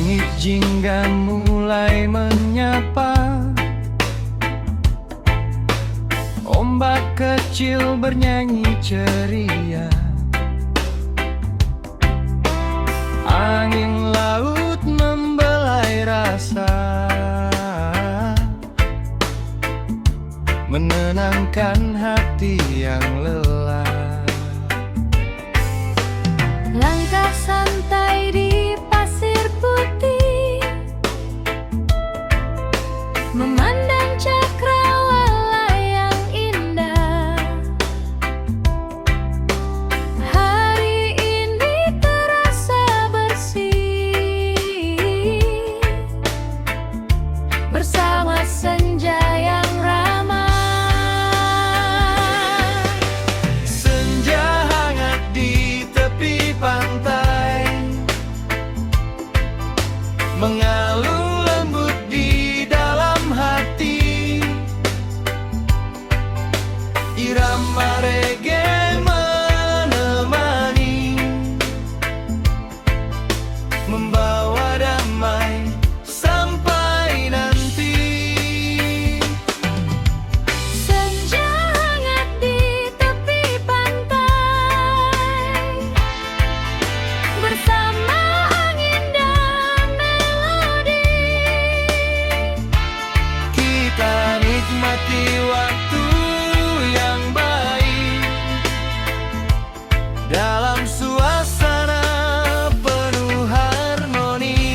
Langit jingga mulai menyapa, ombak kecil bernyanyi ceria, angin laut membelai rasa, menenangkan hati yang lelah. Langkah santai di pasir putih, memandang cakrawala yang indah. Hari ini terasa bersih bersama senja yang ramai. Senja hangat di tepi pantai, mengalun lembut di dalam hati. Irama reggae menemani, membawa damai sampai nanti. Senja hangat di tepi pantai, bersama angin dan melodi. Kita nikmati waktu yang baik dalam suasana penuh harmoni.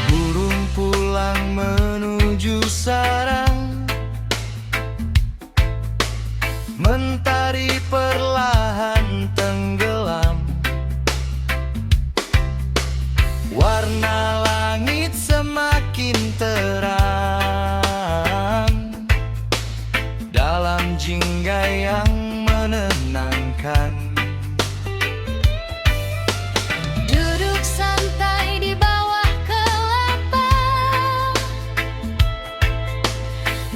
Burung pulang menuju sarang, mentari perlahan tenggelam, warna langit semakin terang dalam jingga yang menenangkan. Duduk santai di bawah kelapa,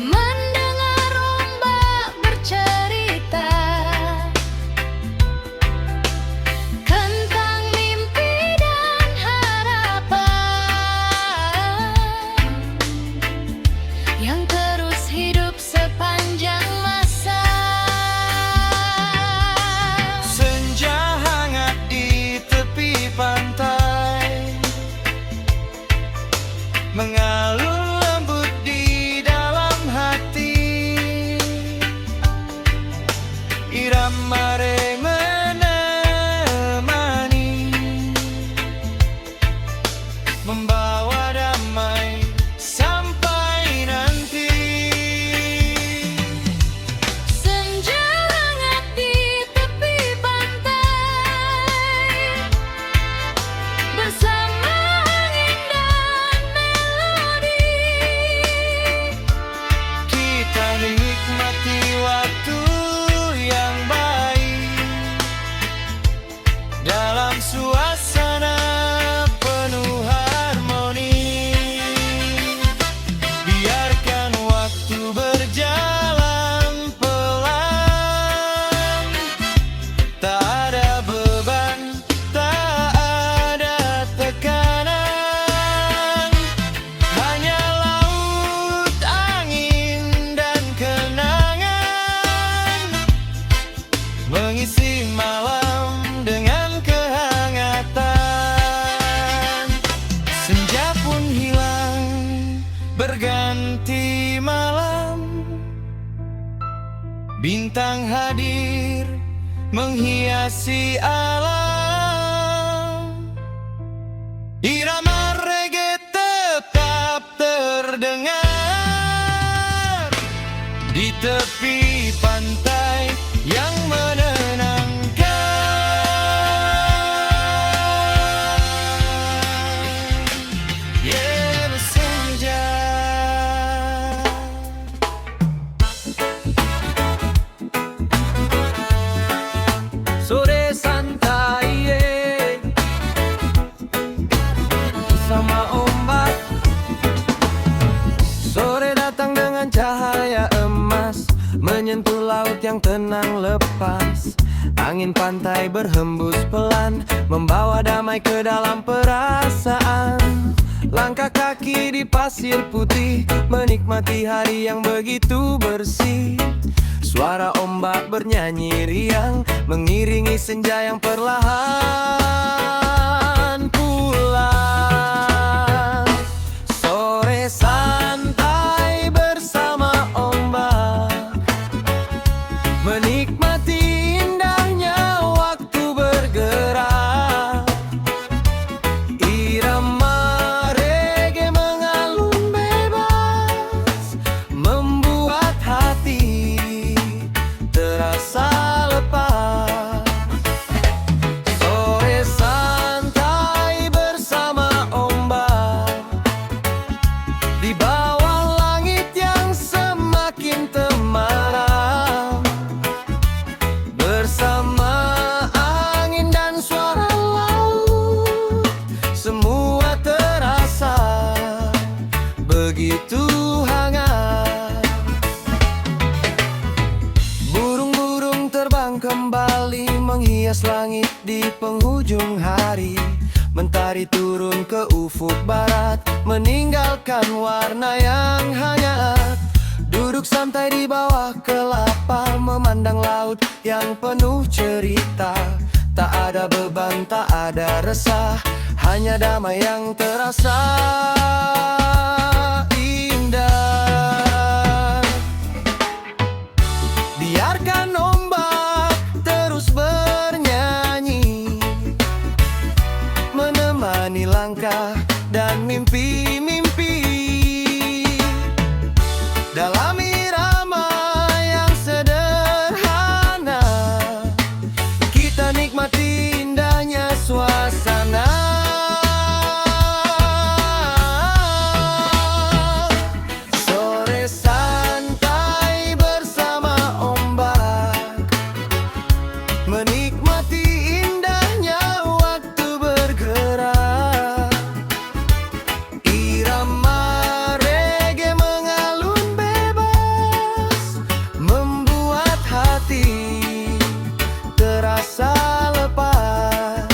mendengar ombak bercerita tentang mimpi dan harapan yang terus hidup sepanjang masa. Senja hangat di tepi pantai, mengalun lembut di dalam hati. Irama reggae menemani, membawa damai sampai nanti. Senja hangat di tepi pantai, bersama angin dan melodi. Kita nikmati waktu yang baik dalam suasana penuh harmoni. Biarkan waktu berjalan pelan, tak ada beban, tak ada tekanan, hanya laut, angin, dan kenangan, mengisi malam dengan kehangatan. Senja pun hilang, berganti malam, bintang hadir menghiasi alam. Irama reggae tetap terdengar di tepi pantai yang menenangkan. Yeah, senja. Sore santai, sama ombak tenang lepas. Angin pantai berhembus pelan, membawa damai ke dalam perasaan. Langkah kaki di pasir putih, menikmati hari yang begitu bersih. Suara ombak bernyanyi riang, mengiringi senja yang perlahan pulang. Sore santai bersama ombak, menikmati indahnya waktu bergerak. Irama reggae mengalun bebas, membuat hati terasa lepas. Sore santai bersama ombak, di bawah langit yang semakin temaram. Bersama angin dan suara laut, semua terasa begitu hangat. Burung-burung terbang kembali, menghias langit di penghujung hari. Mentari turun ke ufuk barat, meninggalkan warna yang hangat. Duduk santai di bawah kelapa, memandang laut yang penuh cerita. Tak ada beban, tak ada resah, hanya damai yang terasa indah. Biarkan ombak terus bernyanyi, menemani langkah dan mimpi-mimpi. Dalam irama yang sederhana, kita nikmati indahnya suasana. Sore santai bersama ombak, menikmati indahnya waktu bergerak. Irama reggae mengalun bebas, membuat hati terasa lepas.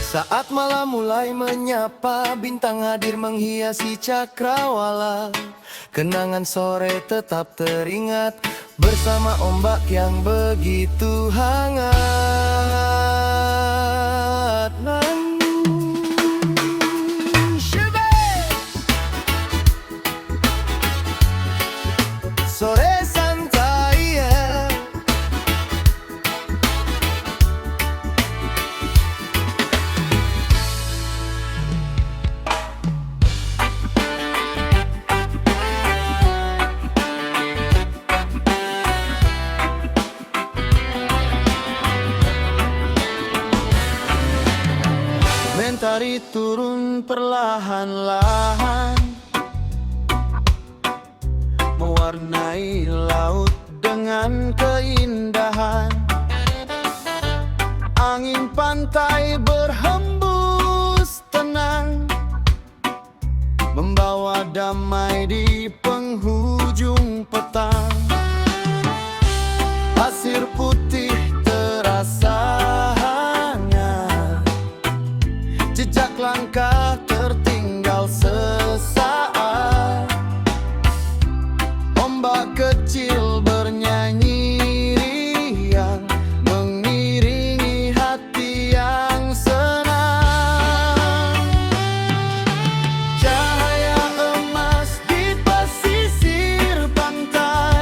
Saat malam mulai menyapa, bintang hadir menghiasi cakrawala. Kenangan sore tetap teringat, bersama ombak yang begitu hangat. Sore santai, yeah. Mentari turun perlahan-lahan, mewarnai laut dengan keindahan. Angin pantai berhembus tenang, membawa damai di penghujung petang. Pasir putih terasa hangat, jejak langkah tertinggal sesaat. Ombak kecil bernyanyi riang, mengiringi hati yang senang. Cahaya emas di pesisir pantai,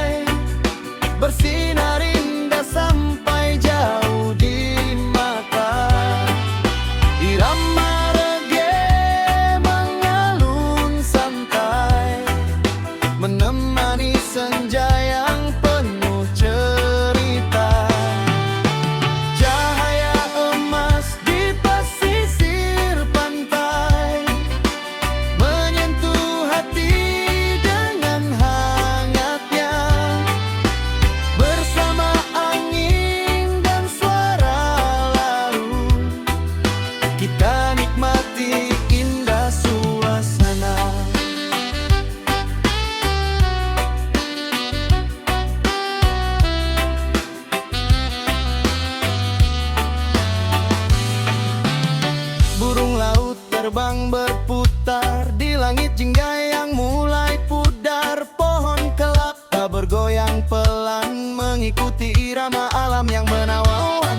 berputar di langit jingga yang mulai pudar. Pohon kelapa bergoyang pelan mengikuti irama alam yang menawan.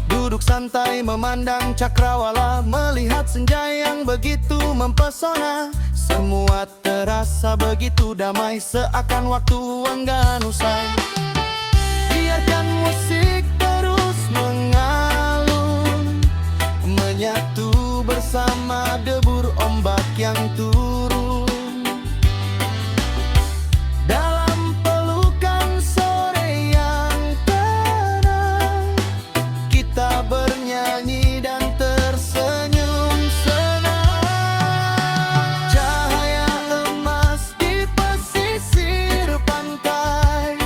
Duduk santai memandang cakrawala, melihat senja yang begitu mempesona. Semua terasa begitu damai, seakan waktu enggan usai. Biarkan musik terus mengalun, menyatu bersama debur ombak yang turun. Dalam pelukan sore yang tenang, kita bernyanyi dan tersenyum senang. Cahaya emas di pesisir pantai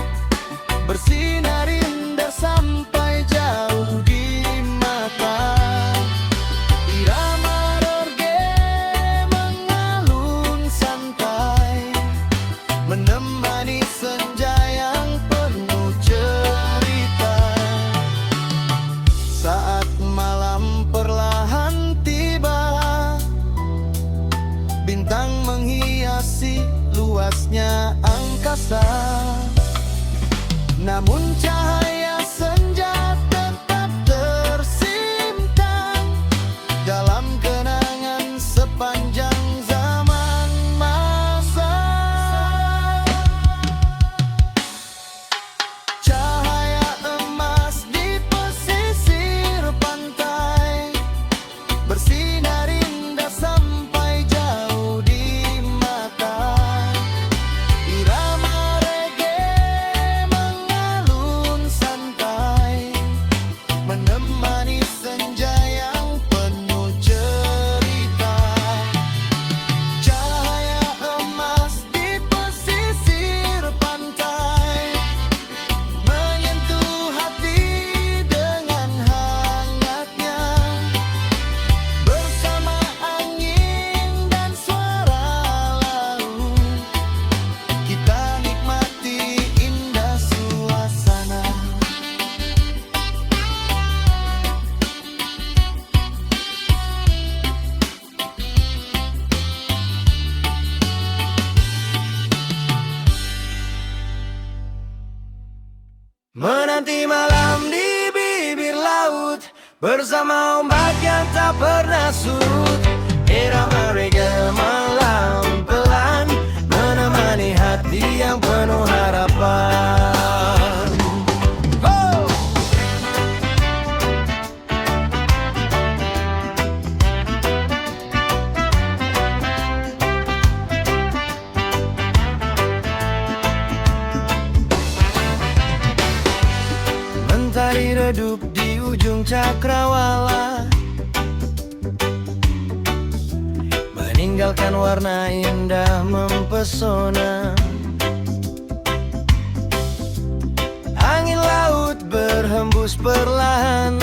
bersinar indah sampai jauh di mata. Irama reggae mengalun santai, menemani senja yang penuh cerita. Saat malam perlahan tiba, bintang menghiasi luasnya angkasa. Namun cahaya senja tetap tersimpan dalam kenangan sepanjang zaman masa. Cahaya emas di pesisir pantai bersinar indah sampai jauh di mata. Irama reggae mengalun santai, menemani senja yang penuh cerita. Cahaya emas di pesisir pantai menyentuh hati dengan hangatnya. Bersama angin dan suara laut, kita nikmati indah suasana. Menanti malam di bibir laut bersama ombak yang tak pernah surut. Irama reggae malam pelan menemani hati yang penuh harapan. Oh! Mentari redup di ujung cakrawala, meninggalkan warna indah mempesona. Angin laut berhembus perlahan,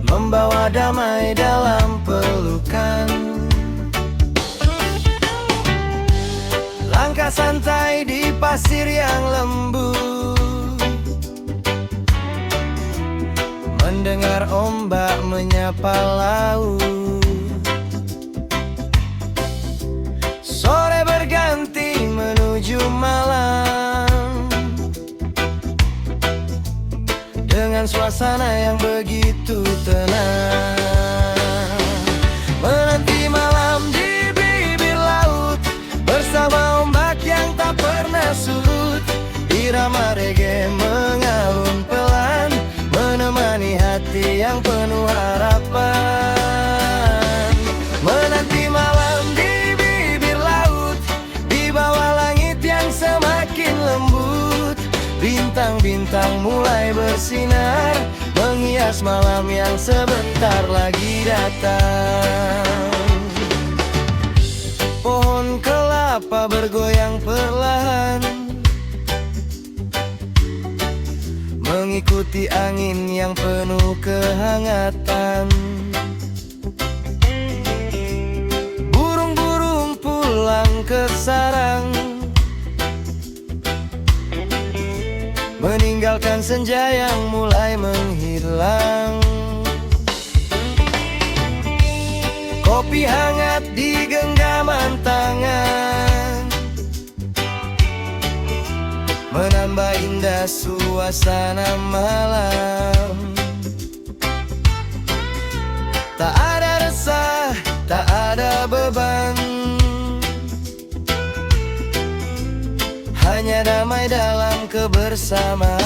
membawa damai dalam pelukan. Langkah santai di pasir yang lembut, mendengar ombak menyapa laut. Sore berganti menuju malam, dengan suasana yang begitu tenang. Menanti malam di bibir laut bersama ombak yang tak pernah surut. Irama reggae mengalun pelan menemani hati yang penuh harapan. Menanti malam di bibir laut di bawah langit yang semakin lembut. Bintang-bintang mulai bersinar menghias malam yang sebentar lagi datang. Pohon kelapa bergoyang perlahan mengikuti angin yang penuh kehangatan. Burung-burung pulang ke sarang, meninggalkan senja yang mulai menghilang. Kopi hangat di genggaman tangan, menambah indah suasana malam. Tak ada resah, tak ada beban, hanya damai dalam kebersamaan.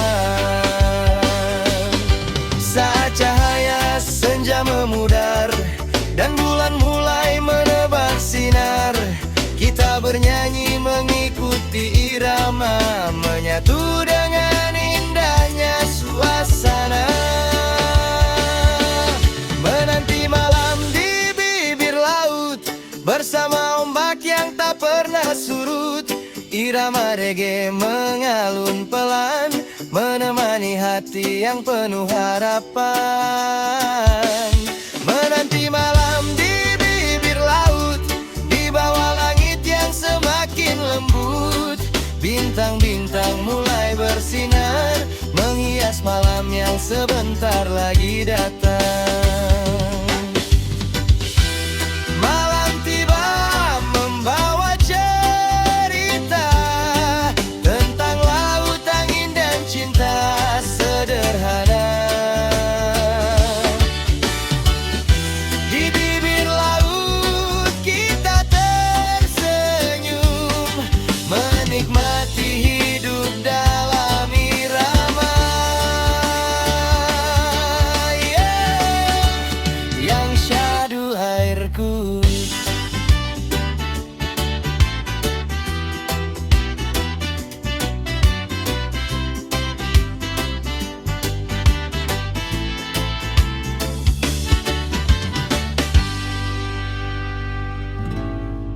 Saat cahaya senja memudar dan bulan mulai menebar sinar, kita bernyanyi mengikuti irama, menyatu dengan indahnya suasana. Menanti malam di bibir laut, bersama ombak yang tak pernah surut, irama reggae mengalun pelan, menemani hati yang penuh harapan. Menanti malam di bibir laut, di bawah langit yang semakin lembut, bintang-bintang mulai bersinar, menghias malam yang sebentar lagi datang. Malam tiba membawa cerita tentang laut, angin, dan cinta sederhana. Di bibir laut kita tersenyum, menikmati hidup dalam irama, yang syahdu airku.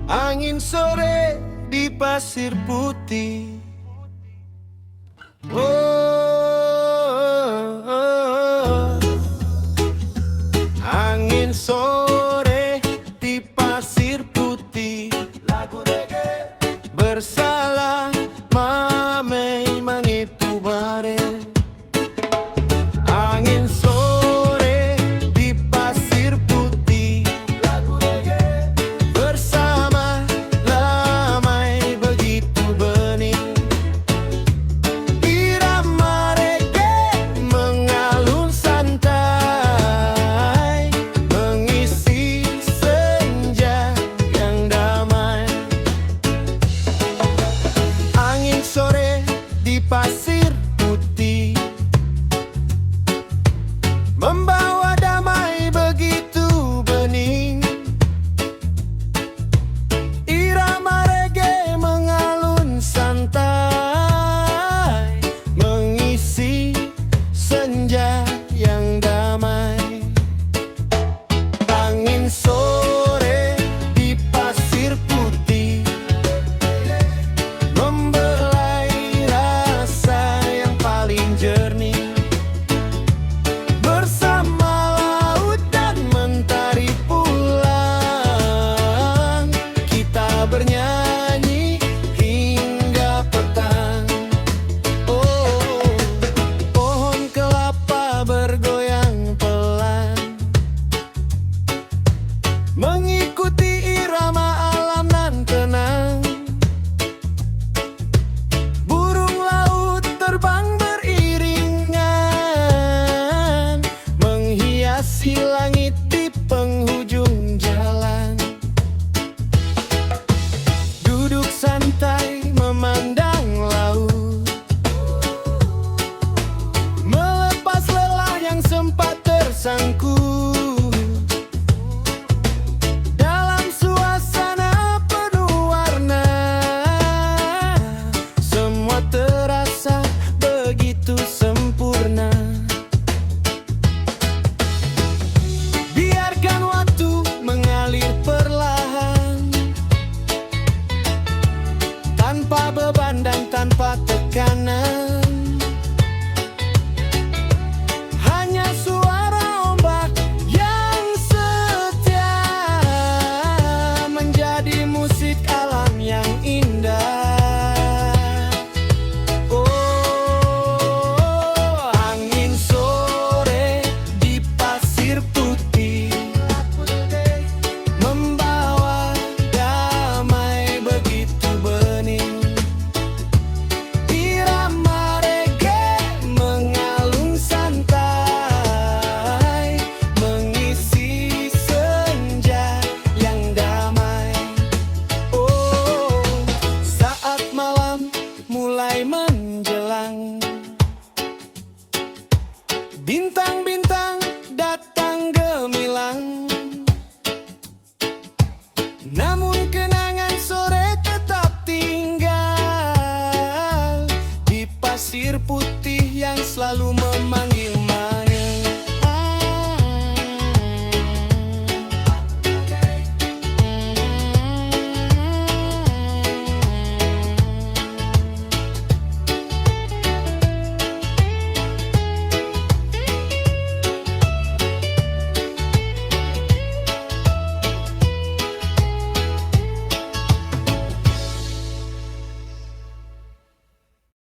Angin sore di pasir putih. Oh, oh, oh. Angin sore di pasir putih, lagu reggae bersalah mamei manitu bare. Angin sore di pasir putih, lagu reggae bersama damai begitu bening. Irama reggae mengalun santai, mengisi senja yang damai. Angin sore di pasir putih membawa damai begitu bening. Irama reggae mengalun santai, mengisi senja yang damai. Angin sore di pasir putih membelai rasa yang paling jernih. Bersama laut dan mentari pulang, kita bernyanyi hingga petang. Oh, pohon kelapa bergoyang pelan, selalu memanggil